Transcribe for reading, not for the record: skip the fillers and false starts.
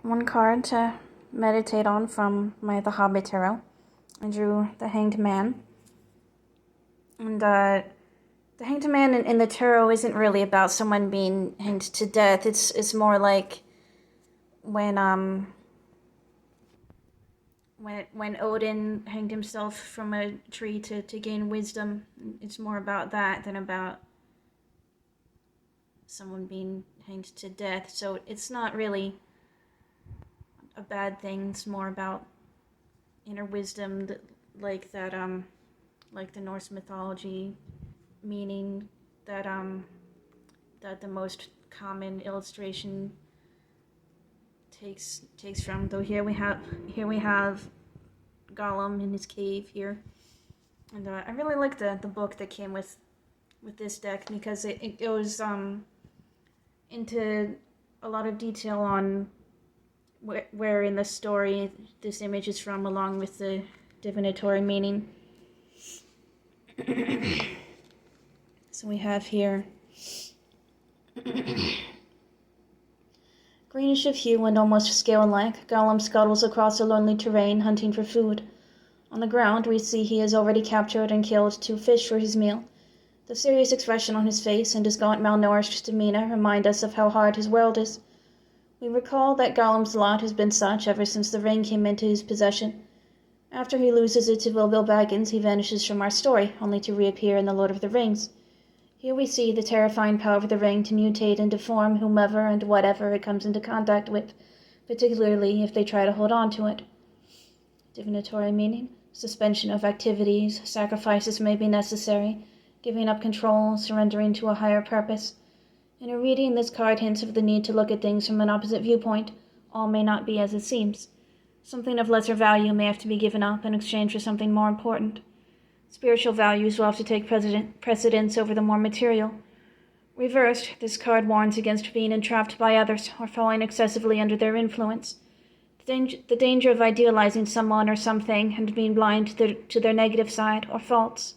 one card to meditate on from my The Hobbit Tarot. I drew the Hanged Man. And the Hanged Man in the tarot isn't really about someone being hanged to death. It's more like when Odin hanged himself from a tree to gain wisdom. It's more about that than about someone being hanged to death. So it's not really a bad thing. It's more about inner wisdom, like the Norse mythology meaning that the most common illustration takes from. Though here we have Gollum in his cave here, and I really like the book that came with this deck because it goes into a lot of detail on where in the story this image is from, along with the divinatory meaning. So we have here greenish of hue and almost scale-like, Gollum scuttles across a lonely terrain, hunting for food. On the ground, we see he has already captured and killed 2 fish for his meal. The serious expression on his face and his gaunt, malnourished demeanor remind us of how hard his world is. We recall that Gollum's lot has been such ever since the ring came into his possession. After he loses it to Bilbo Baggins, he vanishes from our story, only to reappear in The Lord of the Rings. Here we see the terrifying power of the ring to mutate and deform whomever and whatever it comes into contact with, particularly if they try to hold on to it. Divinatory meaning: suspension of activities, sacrifices may be necessary, giving up control, surrendering to a higher purpose. In a reading, this card hints of the need to look at things from an opposite viewpoint. All may not be as it seems. Something of lesser value may have to be given up in exchange for something more important. Spiritual values will have to take precedence over the more material. Reversed, this card warns against being entrapped by others or falling excessively under their influence. The danger of idealizing someone or something and being blind to their negative side or faults.